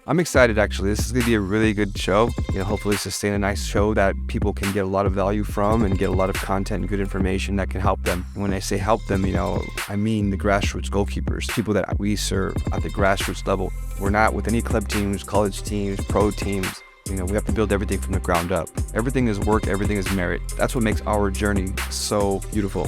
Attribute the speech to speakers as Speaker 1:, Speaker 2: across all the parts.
Speaker 1: I'm excited actually. This is going to be a really good show. Hopefully sustain a nice show that people can get a lot of value from and get a lot of content and good information that can help them. And when I say help them, I mean the grassroots goalkeepers, people that we serve at the grassroots level. We're not with any club teams, college teams, pro teams. We have to build everything from the ground up. Everything is work, everything is merit. That's what makes our journey so beautiful.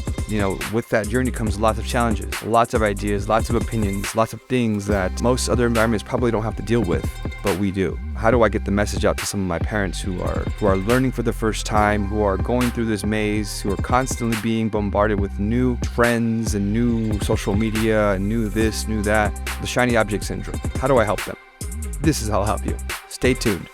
Speaker 1: With that journey comes lots of challenges, lots of ideas, lots of opinions, lots of things that most other environments probably don't have to deal with, but we do. How do I get the message out to some of my parents who are learning for the first time, who are going through this maze, who are constantly being bombarded with new trends and new social media and new this, new that, the shiny object syndrome? How do I help them? This is how I'll help you. Stay tuned.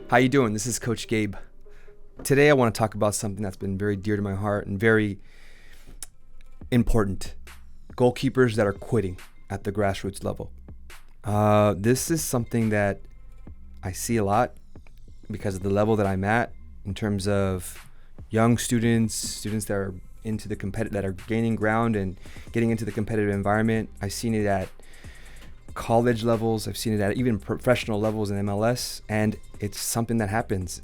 Speaker 1: How you doing? This is Coach Gabe. Today I want to talk about something that's been very dear to my heart and very important. Goalkeepers that are quitting at the grassroots level. This is something that I see a lot because of the level that I'm at in terms of young students that are into the that are gaining ground and getting into the competitive environment. I've seen it at college levels. I've seen it at even professional levels in MLS, and it's something that happens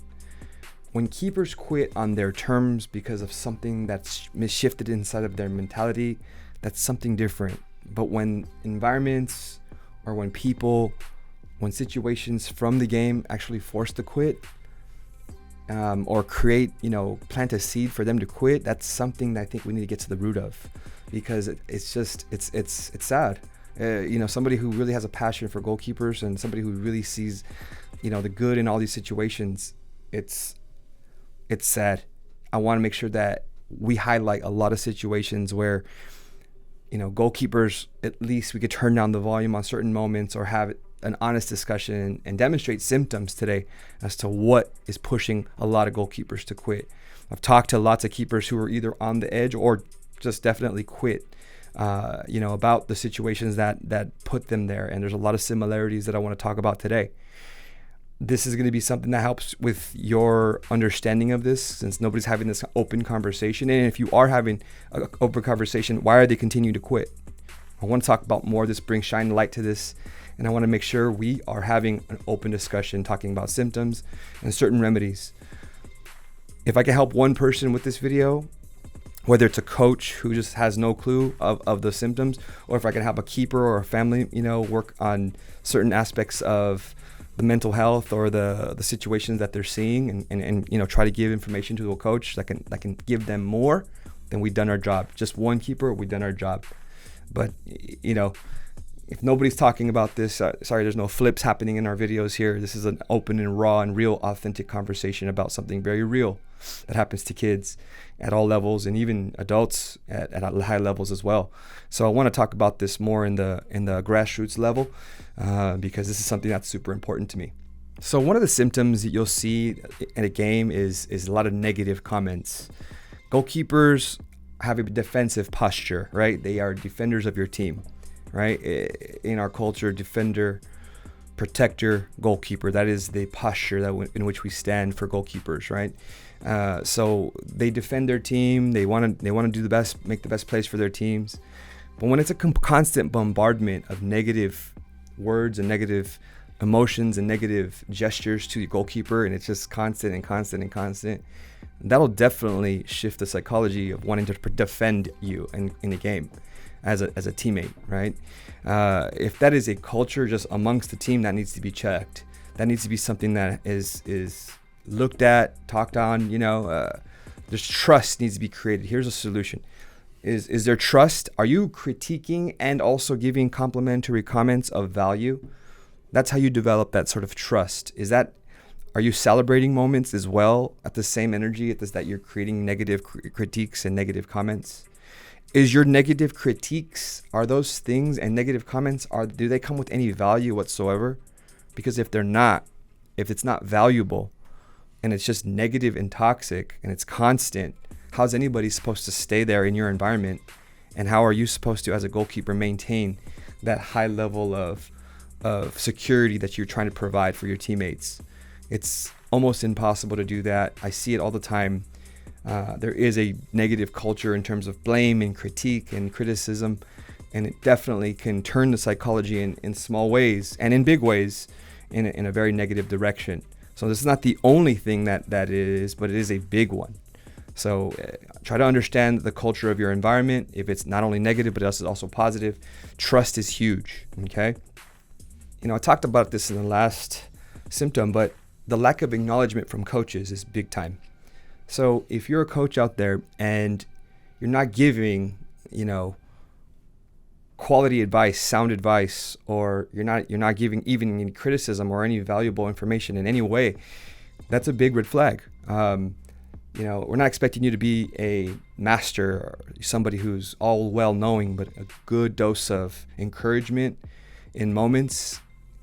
Speaker 1: when keepers quit on their terms because of something that's shifted inside of their mentality. That's something different. But when environments or when people, when situations from the game actually force to quit, or create, plant a seed for them to quit, that's something that I think we need to get to the root of, because it's sad. Somebody who really has a passion for goalkeepers and somebody who really sees, the good in all these situations, it's sad. I want to make sure that we highlight a lot of situations where, goalkeepers, at least we could turn down the volume on certain moments or have an honest discussion and demonstrate symptoms today as to what is pushing a lot of goalkeepers to quit. I've talked to lots of keepers who are either on the edge or just definitely quit. About the situations that put them there. And there's a lot of similarities that I want to talk about today. This is going to be something that helps with your understanding of this, since nobody's having this open conversation. And if you are having an open conversation, why are they continuing to quit? I want to talk about more of this, bring shine light to this. And I want to make sure we are having an open discussion, talking about symptoms and certain remedies. If I can help one person with this video, whether it's a coach who just has no clue of the symptoms, or if I can help a keeper or a family, work on certain aspects of the mental health or the situations that they're seeing and try to give information to a coach that can give them more, then we've done our job. Just one keeper, we've done our job. But, if nobody's talking about this, there's no flips happening in our videos here. This is an open and raw and real authentic conversation about something very real that happens to kids at all levels and even adults at high levels as well. So I want to talk about this more in the grassroots level because this is something that's super important to me. So one of the symptoms that you'll see in a game is a lot of negative comments. Goalkeepers have a defensive posture, right? They are defenders of your team, right? In our culture, defender, protector, goalkeeper, that is the posture in which we stand for goalkeepers, right? So they defend their team. They want to do the best, make the best plays for their teams. But when it's a constant bombardment of negative words and negative emotions and negative gestures to the goalkeeper, and it's just constant, that'll definitely shift the psychology of wanting to defend you in a game as a teammate, right? If that is a culture just amongst the team, that needs to be checked. That needs to be something that is looked at, talked on. There's trust needs to be created. Here's a solution. Is there trust? Are you critiquing and also giving complimentary comments of value? That's how you develop that sort of trust. Are you celebrating moments as well at the same energy that you're creating negative critiques and negative comments? Is your negative critiques, are those things and negative comments, do they come with any value whatsoever? Because if it's not valuable and it's just negative and toxic and it's constant, how's anybody supposed to stay there in your environment? And how are you supposed to, as a goalkeeper, maintain that high level of security that you're trying to provide for your teammates? It's almost impossible to do that. I see it all the time There is a negative culture in terms of blame and critique and criticism, and it definitely can turn the psychology in small ways and in big ways in a very negative direction. So this is not the only thing that it is, but it is a big one. So try to understand the culture of your environment. If it's not only negative, but it's also positive, trust is huge, okay? I talked about this in the last symptom, but the lack of acknowledgement from coaches is big time. So if you're a coach out there and you're not giving, quality advice, sound advice, or you're not giving even any criticism or any valuable information in any way, that's a big red flag. We're not expecting you to be a master or somebody who's all well-knowing, but a good dose of encouragement in moments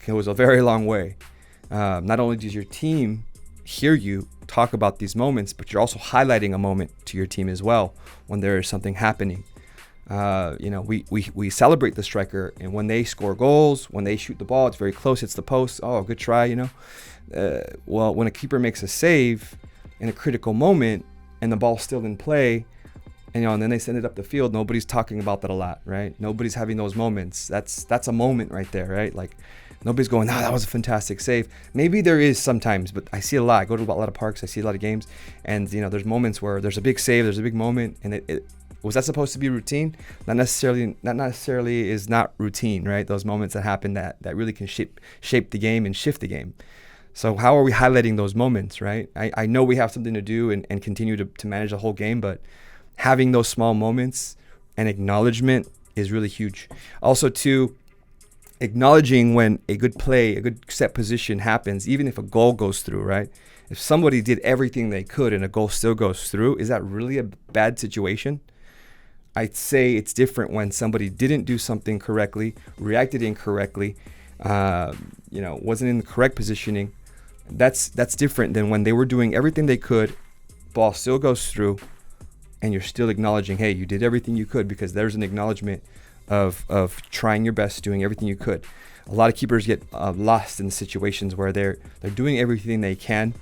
Speaker 1: goes a very long way. Not only does your team hear you talk about these moments, but you're also highlighting a moment to your team as well when there is something happening. We celebrate the striker, and when they score goals, when they shoot the ball, it's very close, hits the post. Oh, good try, Well, when a keeper makes a save in a critical moment and the ball's still in play, and then they send it up the field, nobody's talking about that a lot, right? Nobody's having those moments. That's a moment right there, right? Like nobody's going, that was a fantastic save. Maybe there is sometimes, but I see a lot. I go to a lot of parks, I see a lot of games, and there's moments where there's a big save, there's a big moment, and it was that supposed to be routine? Not necessarily is not routine, right? Those moments that happen that really can shape the game and shift the game. So how are we highlighting those moments, right? I know we have something to do and continue to manage the whole game, but having those small moments and acknowledgement is really huge. Also, too, acknowledging when a good play, a good set position happens, even if a goal goes through, right? If somebody did everything they could and a goal still goes through, is that really a bad situation? I'd say it's different when somebody didn't do something correctly, reacted incorrectly, wasn't in the correct positioning. That's different than when they were doing everything they could, ball still goes through, and you're still acknowledging, hey, you did everything you could, because there's an acknowledgement of trying your best, doing everything you could. A lot of keepers get lost in situations where they're doing everything they can,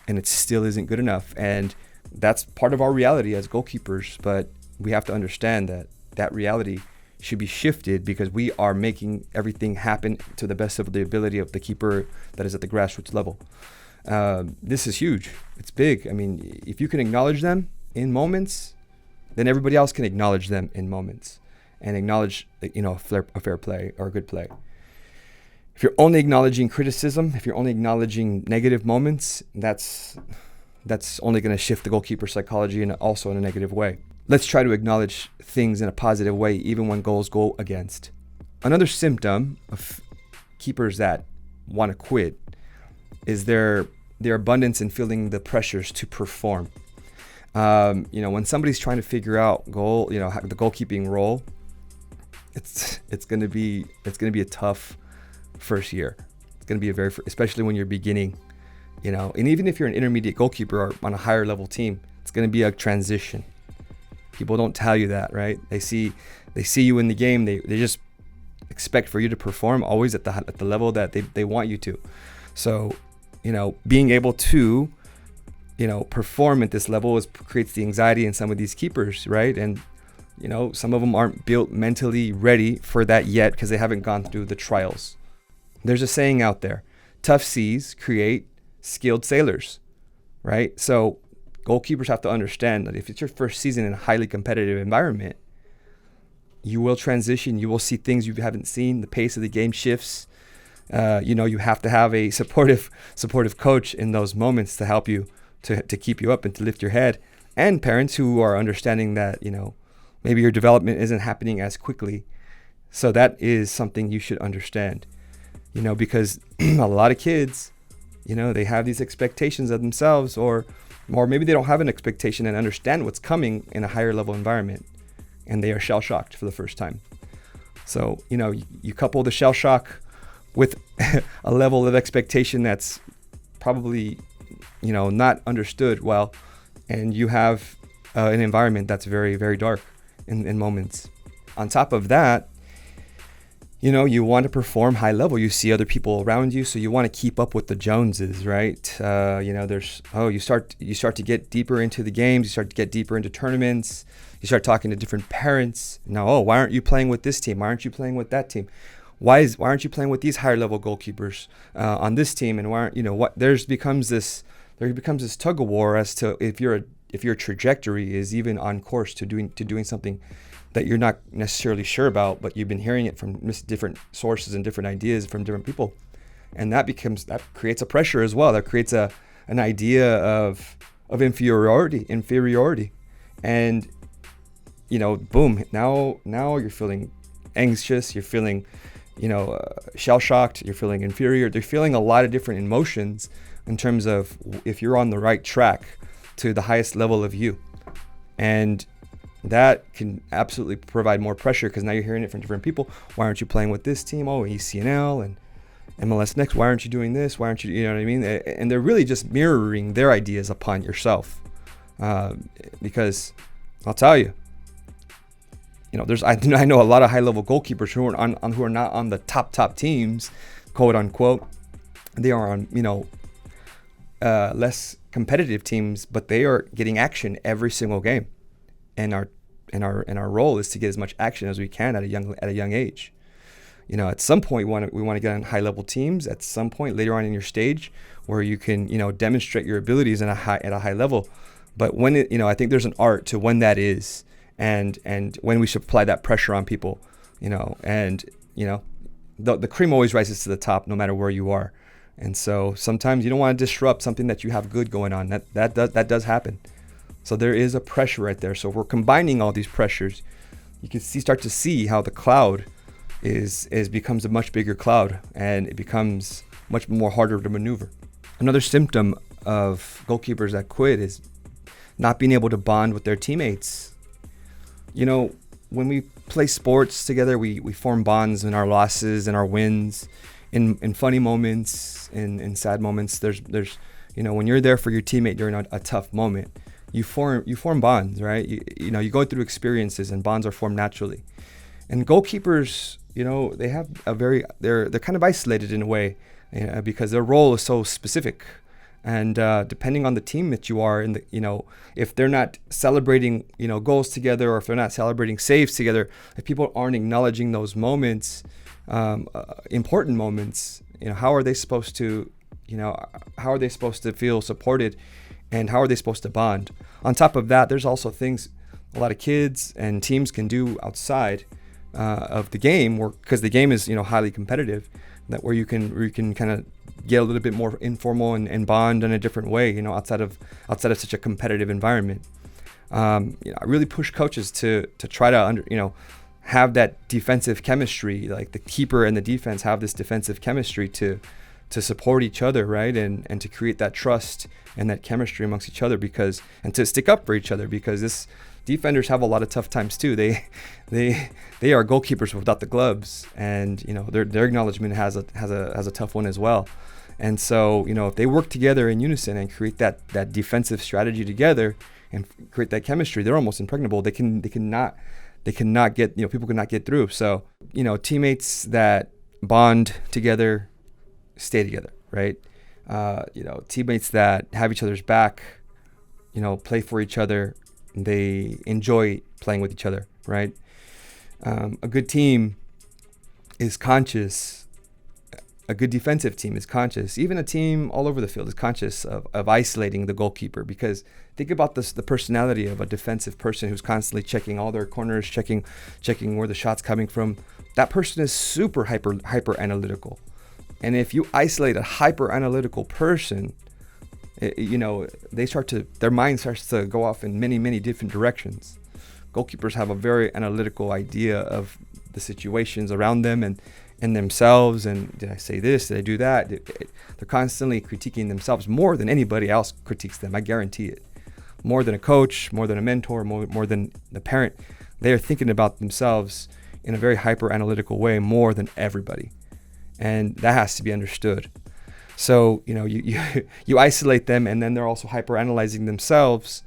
Speaker 1: and it still isn't good enough. And that's part of our reality as goalkeepers, but we have to understand that reality should be shifted because we are making everything happen to the best of the ability of the keeper that is at the grassroots level. This is huge. It's big. I mean, if you can acknowledge them in moments, then everybody else can acknowledge them in moments and acknowledge, a fair play or a good play. If you're only acknowledging criticism, if you're only acknowledging negative moments, that's only going to shift the goalkeeper psychology and also in a negative way. Let's try to acknowledge things in a positive way, even when goals go against. Another symptom of keepers that want to quit is their abundance in feeling the pressures to perform. When somebody's trying to figure out the goalkeeping role, it's going to be a tough first year. It's going to be especially when you're beginning, and even if you're an intermediate goalkeeper or on a higher level team, it's going to be a transition. People don't tell you that, right? They see you in the game. They just expect for you to perform always at the level that they want you to. So, being able to, perform at this level creates the anxiety in some of these keepers, right? And, some of them aren't built mentally ready for that yet because they haven't gone through the trials. There's a saying out there, tough seas create skilled sailors, right? So goalkeepers have to understand that if it's your first season in a highly competitive environment, you will transition. You will see things you haven't seen. The pace of the game shifts. You have to have a supportive coach in those moments to help you, to keep you up and to lift your head. And parents who are understanding that, maybe your development isn't happening as quickly. So that is something you should understand, because a lot of kids, they have these expectations of themselves, or maybe they don't have an expectation and understand what's coming in a higher level environment, and they are shell shocked for the first time. So, you couple the shell shock with a level of expectation that's probably, not understood well, and you have an environment that's very, very dark in moments. On top of that, you want to perform high level. You see other people around you, so you want to keep up with the Joneses, right? You start to get deeper into the games. You start to get deeper into tournaments. You start talking to different parents. Now, why aren't you playing with this team? Why aren't you playing with that team? Why aren't you playing with these higher level goalkeepers on this team? And why aren't there becomes this tug of war as to if your trajectory is even on course to doing something that you're not necessarily sure about, but you've been hearing it from different sources and different ideas from different people. And that creates a pressure as well. That creates an idea of inferiority. And, boom, now you're feeling anxious, you're feeling, shell-shocked, you're feeling inferior. They're feeling a lot of different emotions in terms of if you're on the right track to the highest level of you. And that can absolutely provide more pressure because now you're hearing it from different people. Why aren't you playing with this team? Oh, ECNL and MLS Next. Why aren't you doing this? Why aren't you, you know what I mean? And they're really just mirroring their ideas upon yourself. Because I'll tell you, I know a lot of high-level goalkeepers who are not on the top teams, quote unquote. They are on, less competitive teams, but they are getting action every single game. And our role is to get as much action as we can at a young age. At some point we want to get on high level teams. At some point later on in your stage, where you can demonstrate your abilities at a high level. But when I think there's an art to when that is, and when we should apply that pressure on people. The cream always rises to the top, no matter where you are. And so sometimes you don't want to disrupt something that you have good going on. That does happen. So there is a pressure right there. So if we're combining all these pressures, you can start to see how the cloud becomes a much bigger cloud, and it becomes much more harder to maneuver. Another symptom of goalkeepers that quit is not being able to bond with their teammates. When we play sports together, we form bonds in our losses and our wins, in funny moments, in sad moments. There's when you're there for your teammate during a tough moment, you form bonds, right? You go through experiences, and bonds are formed naturally. And goalkeepers, they have they're kind of isolated in a way, because their role is so specific. And depending on the team that you are in, if they're not celebrating, goals together, or if they're not celebrating saves together, if people aren't acknowledging those moments, important moments, how are they supposed to feel supported? And how are they supposed to bond? On top of that, there's also things a lot of kids and teams can do outside of the game, because the game is highly competitive, where you can kind of get a little bit more informal and bond in a different way, outside of such a competitive environment. I really push coaches to try to have that defensive chemistry, like the keeper and the defense have this defensive chemistry to support each other, right? And to create that trust and that chemistry amongst each other, and to stick up for each other, because defenders have a lot of tough times too. They are goalkeepers without the gloves, and their acknowledgement has a tough one as well. And so if they work together in unison and create that defensive strategy together and create that chemistry, they're almost impregnable. They cannot get people cannot get through. So teammates that bond together stay together, right? Teammates that have each other's back, play for each other. They enjoy playing with each other, right? A good team is conscious. A good defensive team is conscious. Even a team all over the field is conscious of isolating the goalkeeper, because think about the personality of a defensive person who's constantly checking all their corners, checking where the shot's coming from. That person is super hyper analytical. And if you isolate a hyper analytical person, their mind starts to go off in many, many different directions. Goalkeepers have a very analytical idea of the situations around them and themselves. And did I say this? Did I do that? They're constantly critiquing themselves more than anybody else critiques them. I guarantee it. More than a coach, more than a mentor, more than the parent. They are thinking about themselves in a very hyper analytical way, more than everybody. And that has to be understood. So, you isolate them, and then they're also hyper analyzing themselves.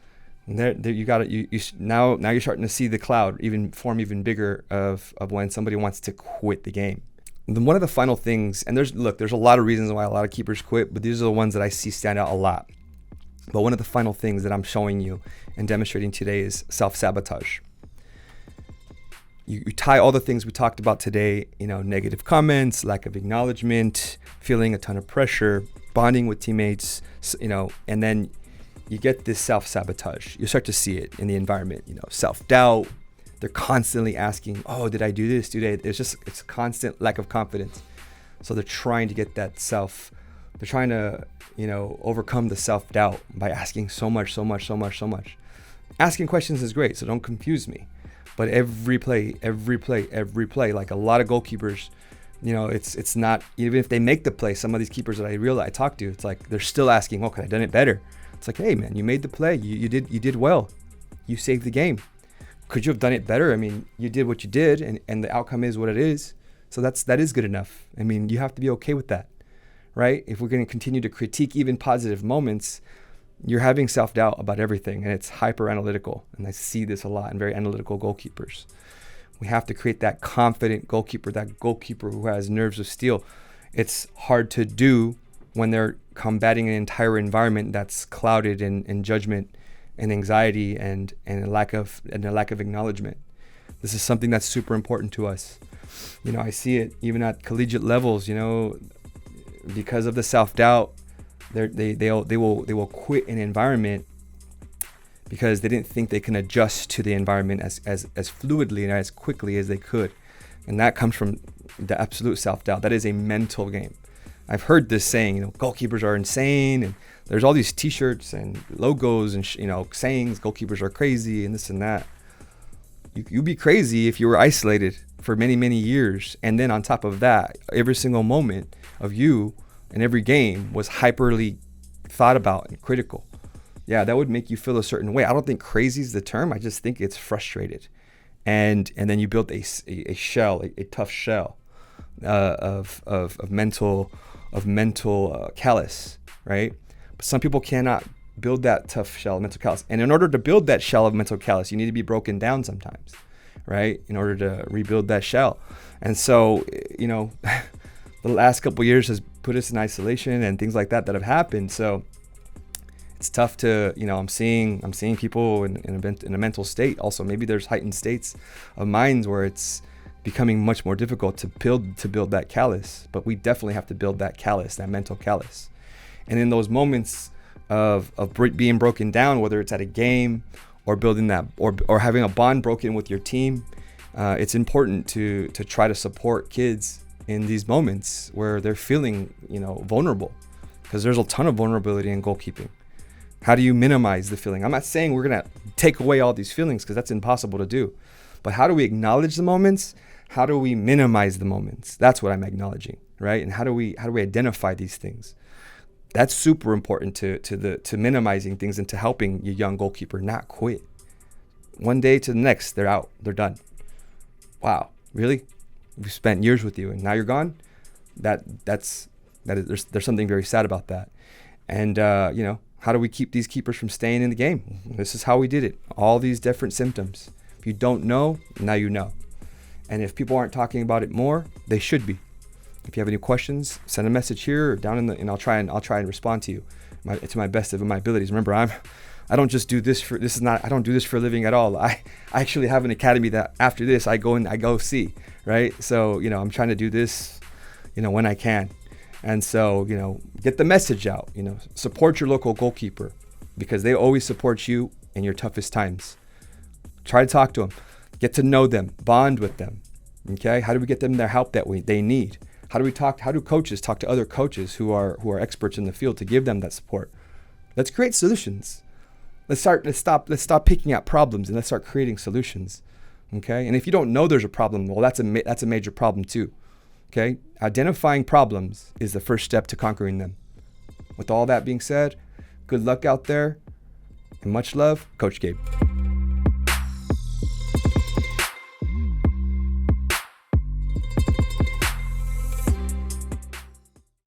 Speaker 1: And there you got it. Now you're starting to see the cloud form even bigger of when somebody wants to quit the game. And then one of the final things, and there's a lot of reasons why a lot of keepers quit, but these are the ones that I see stand out a lot. But one of the final things that I'm showing you and demonstrating today is self-sabotage. You tie all the things we talked about today, negative comments, lack of acknowledgement, feeling a ton of pressure, bonding with teammates, and then you get this self-sabotage. You start to see it in the environment, self-doubt. They're constantly asking, oh, did I do this today? It's constant lack of confidence. So they're trying to get they're trying to, overcome the self-doubt by asking so much. Asking questions is great, so don't confuse me. But every play, like a lot of goalkeepers, it's not, even if they make the play, some of these keepers that I talk to, it's like they're still asking, oh, could I have done it better? It's like, hey man, you made the play. You did well. You saved the game. Could you have done it better? I mean, you did what you did, and the outcome is what it is. So that is good enough. I mean, you have to be okay with that, right? If we're going to continue to critique even positive moments, you're having self-doubt about everything, and it's hyper analytical. And I see this a lot in very analytical goalkeepers. We have to create that confident goalkeeper, that goalkeeper who has nerves of steel. It's hard to do when they're combating an entire environment that's clouded in judgment and anxiety and a lack of acknowledgement. This is something that's super important to us. I see it even at collegiate levels. Because of the self-doubt, they will quit an environment because they didn't think they can adjust to the environment as fluidly and as quickly as they could. And that comes from the absolute self-doubt. That is a mental game. I've heard this saying, goalkeepers are insane, and there's all these t-shirts and logos and sayings, goalkeepers are crazy and this and that. You'd be crazy if you were isolated for many, many years. And then on top of that, every single moment of you in every game was hyperly thought about and critical. Yeah, that would make you feel a certain way. I don't think crazy is the term. I just think it's frustrated. And then you build a shell, a tough shell of mental callus, right? But some people cannot build that tough shell of mental callus. And in order to build that shell of mental callus, you need to be broken down sometimes, right? In order to rebuild that shell. And so, the last couple of years has put us in isolation and things like that have happened. So it's tough to, I'm seeing people in a mental state. Also, maybe there's heightened states of minds where it's becoming much more difficult to build that callus. But we definitely have to build that callus, that mental callus. And in those moments of being broken down, whether it's at a game or building that or having a bond broken with your team, it's important to try to support kids in these moments where they're feeling, vulnerable, because there's a ton of vulnerability in goalkeeping. How do you minimize the feeling? I'm not saying we're going to take away all these feelings, because that's impossible to do. But how do we acknowledge the moments? How do we minimize the moments? That's what I'm acknowledging, right? And how do we identify these things? That's super important to minimizing things and to helping your young goalkeeper not quit. One day to the next, they're out, they're done. Wow, really? We spent years with you and now you're gone? There's something very sad about that. And how do we keep these keepers from staying in the game? This is how we did it. All these different symptoms. If you don't know, now you know. And if people aren't talking about it more, they should be. If you have any questions, send a message here or down and I'll try and respond to you to my best of my abilities. Remember, I don't just do this I don't do this for a living at all. I actually have an academy that after this I go see, right? So, I'm trying to do this, when I can. And so, get the message out, support your local goalkeeper, because they always support you in your toughest times. Try to talk to them, get to know them, bond with them. Okay. How do we get them their help that they need? How do coaches talk to other coaches who are experts in the field to give them that support? Let's create solutions. Let's stop picking at problems and let's start creating solutions. Okay. And if you don't know there's a problem, well, that's a major problem too. Okay. Identifying problems is the first step to conquering them. With all that being said, good luck out there and much love, Coach Gabe.